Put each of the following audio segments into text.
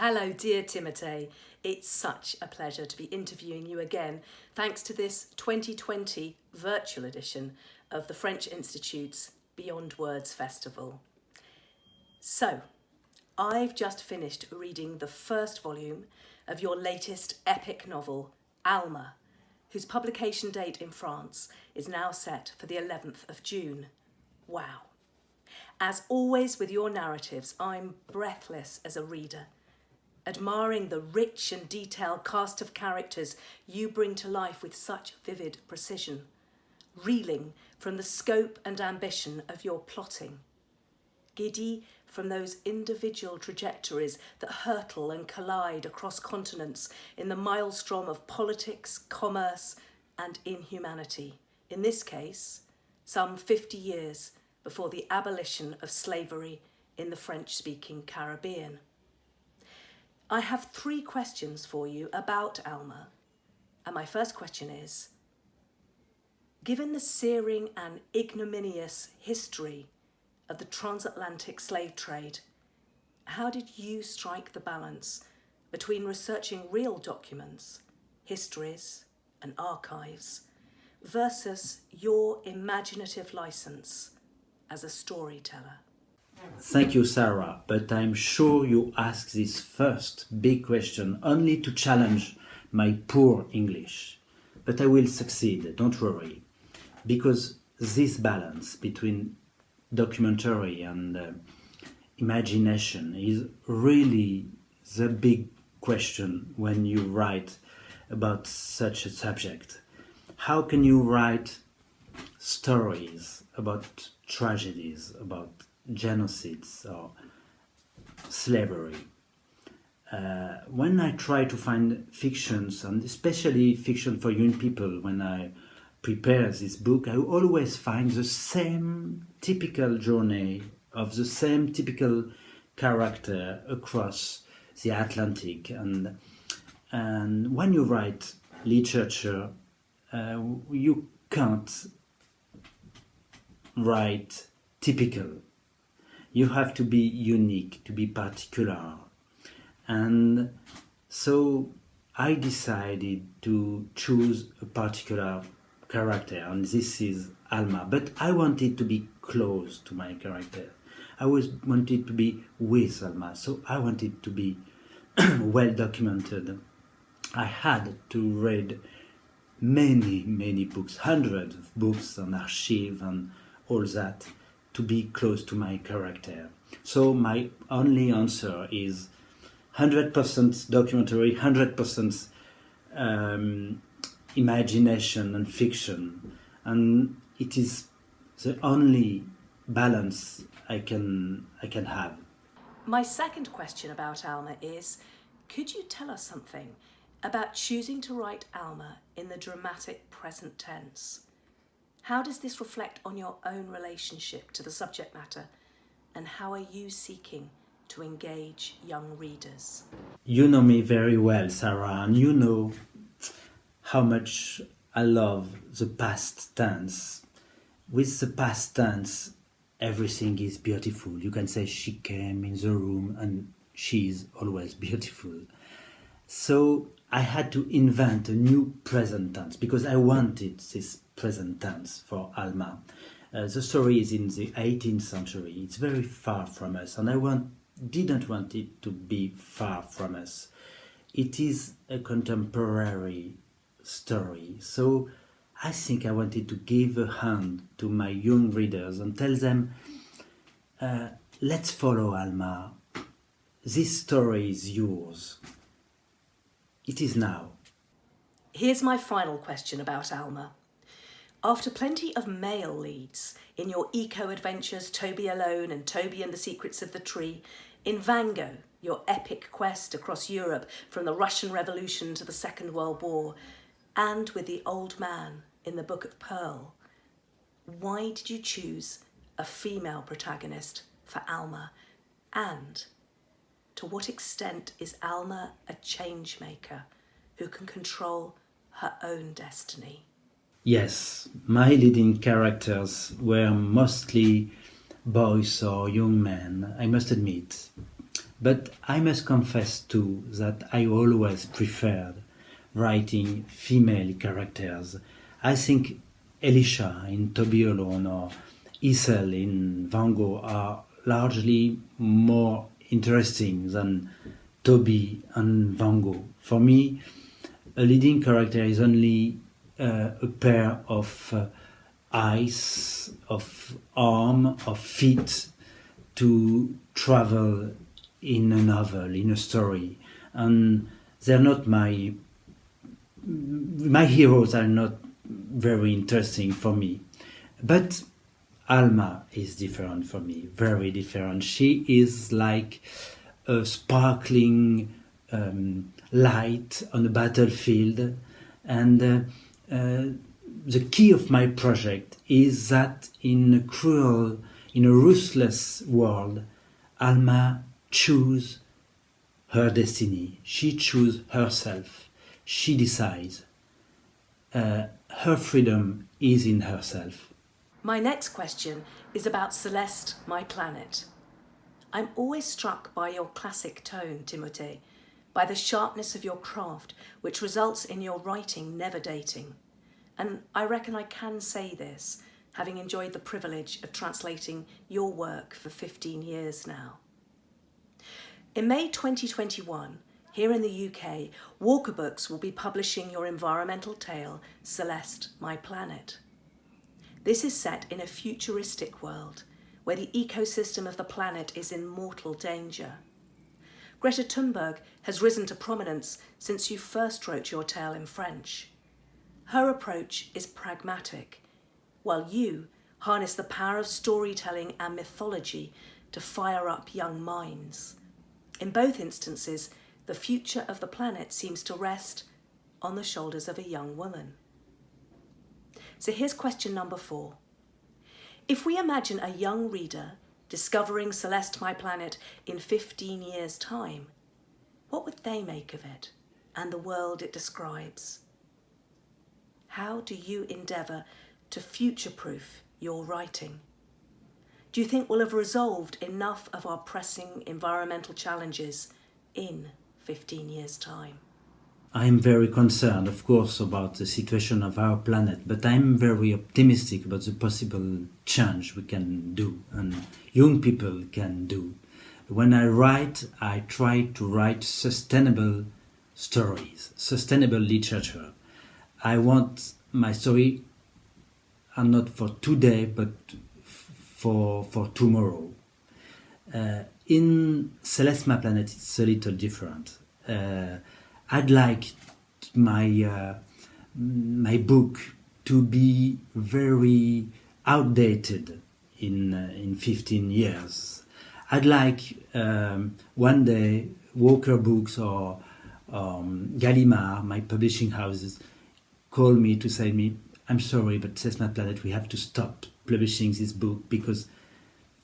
Hello, dear Timothée. It's such a pleasure to be interviewing you again, thanks to this 2020 virtual edition of the French Institute's Beyond Words Festival. So, I've just finished reading the first volume of your latest epic novel, Alma, whose publication date in France is now set for the 11th of June. Wow. As always with your narratives, I'm breathless as a reader, admiring the rich and detailed cast of characters you bring to life with such vivid precision, reeling from the scope and ambition of your plotting, giddy from those individual trajectories that hurtle and collide across continents in the maelstrom of politics, commerce, and inhumanity. In this case, some 50 years before the abolition of slavery in the French-speaking Caribbean. I have 3 questions for you about Alma, and my first question is, given the searing and ignominious history of the transatlantic slave trade, how did you strike the balance between researching real documents, histories, and archives versus your imaginative license as a storyteller? Thank you, Sarah, but I'm sure you ask this first big question only to challenge my poor English. But I will succeed, don't worry, because this balance between documentary and imagination is really the big question when you write about such a subject. How can you write stories about tragedies, about genocides or slavery? When I try to find fictions, and especially fiction for young people, when I prepare this book, I always find the same typical journey of the same typical character across the Atlantic. And when you write literature, you can't write typical. You have to be unique, to be particular. And so I decided to choose a particular character, and this is Alma. But I wanted to be close to my character. I wanted to be with Alma, so I wanted to be well documented. I had to read many books, hundreds of books and archives and all that, to be close to my character. So my only answer is 100% documentary, 100% imagination and fiction, and it is the only balance I can have. My second question about Alma is, could you tell us something about choosing to write Alma in the dramatic present tense? How does this reflect on your own relationship to the subject matter, and how are you seeking to engage young readers? You know me very well, Sarah, and you know how much I love the past tense. With the past tense, everything is beautiful. You can say she came in the room and she is always beautiful. So I had to invent a new present tense because I wanted this present tense for Alma. The story is in the 18th century. It's very far from us, and I didn't want it to be far from us. It is a contemporary story, so I think I wanted to give a hand to my young readers and tell them, let's follow Alma. This story is yours. It is now. Here's my final question about Alma. After plenty of male leads in your eco-adventures Toby Alone and Toby and the Secrets of the Tree, in Vango, your epic quest across Europe from the Russian Revolution to the Second World War, and with the old man in the Book of Pearl, why did you choose a female protagonist for Alma? And to what extent is Alma a change maker who can control her own destiny? Yes, my leading characters were mostly boys or young men, I must admit. But I must confess too that I always preferred writing female characters. I think Elisha in Toby Alone or Ethel in Van Gogh are largely more interesting than Toby and Van Gogh. For me, a leading character is only a pair of eyes, of arm, of feet to travel in a novel, in a story. And they're not my heroes are not very interesting for me. But Alma is different for me, very different. She is like a sparkling light on a battlefield. And the key of my project is that in a ruthless world, Alma chooses her destiny. She chooses herself. She decides. Her freedom is in herself. My next question is about Celeste My Planet. I'm always struck by your classic tone, Timothée, by the sharpness of your craft, which results in your writing never dating. And I reckon I can say this, having enjoyed the privilege of translating your work for 15 years now. In May 2021, here in the UK, Walker Books will be publishing your environmental tale, Celeste My Planet. This is set in a futuristic world where the ecosystem of the planet is in mortal danger. Greta Thunberg has risen to prominence since you first wrote your tale in French. Her approach is pragmatic, while you harness the power of storytelling and mythology to fire up young minds. In both instances, the future of the planet seems to rest on the shoulders of a young woman. So here's question number 4. If we imagine a young reader discovering Celeste My Planet in 15 years' time, what would they make of it and the world it describes? How do you endeavour to future-proof your writing? Do you think we'll have resolved enough of our pressing environmental challenges in 15 years' time? I'm very concerned, of course, about the situation of our planet, but I'm very optimistic about the possible change we can do and young people can do. When I write, I try to write sustainable stories, sustainable literature. I want my story and not for today, but for tomorrow. In Celeste My Planet, it's a little different. I'd like my book to be very outdated in 15 years. I'd like one day Walker Books or Gallimard, my publishing houses, call me to say me, I'm sorry, but Celeste My Planet, we have to stop publishing this book because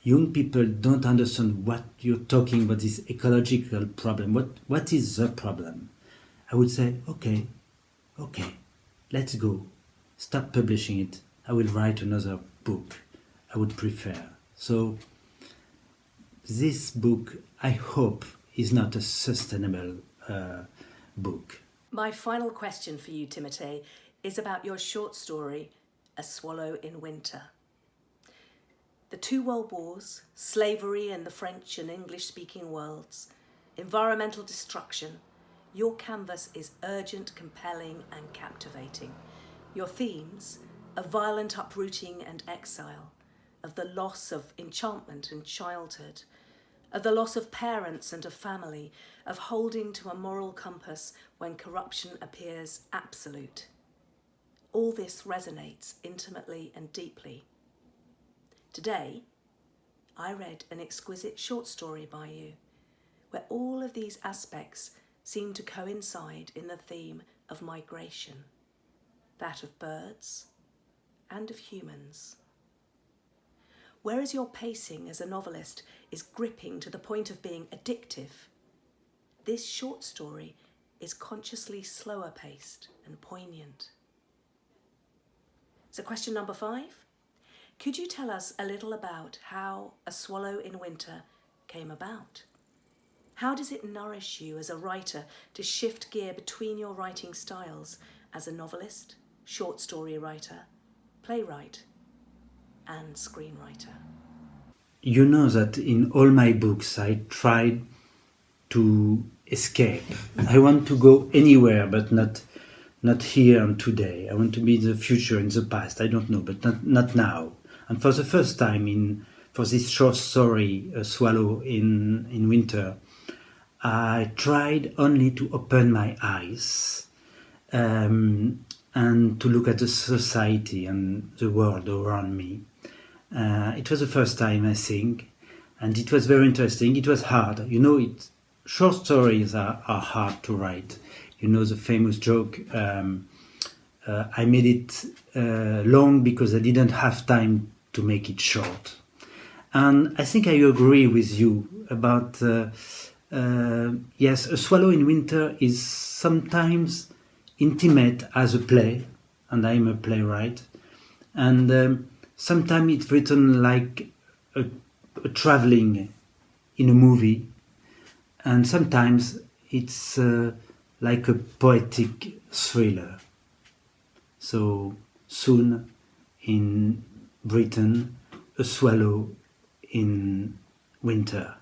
young people don't understand what you're talking about, this ecological problem. What is the problem? I would say, okay, let's go. Stop publishing it. I will write another book. I would prefer. So this book, I hope, is not a sustainable book. My final question for you, Timothée, is about your short story, A Swallow in Winter. The 2 world wars, slavery in the French and English-speaking worlds, environmental destruction. Your canvas is urgent, compelling and captivating. Your themes, a violent uprooting and exile, of the loss of enchantment and childhood, of the loss of parents and of family, of holding to a moral compass when corruption appears absolute. All this resonates intimately and deeply. Today, I read an exquisite short story by you, where all of these aspects seem to coincide in the theme of migration, that of birds and of humans. Whereas your pacing as a novelist is gripping to the point of being addictive, this short story is consciously slower paced and poignant. So question number 5, could you tell us a little about how A Swallow in Winter came about? How does it nourish you as a writer to shift gear between your writing styles as a novelist, short story writer, playwright, and screenwriter? You know that in all my books I tried to escape. I want to go anywhere, but not here and today. I want to be in the future, in the past. I don't know, but not now. And for the first time for this short story, A Swallow in Winter, I tried only to open my eyes and to look at the society and the world around me. It was the first time, I think, and it was very interesting. It was hard. You know, short stories are hard to write. You know the famous joke, I made it long because I didn't have time to make it short. And I think I agree with you about, yes, A Swallow in Winter is sometimes intimate as a play, and I'm a playwright, and sometimes it's written like a traveling in a movie, and sometimes it's like a poetic thriller. So soon in Britain, A Swallow in Winter.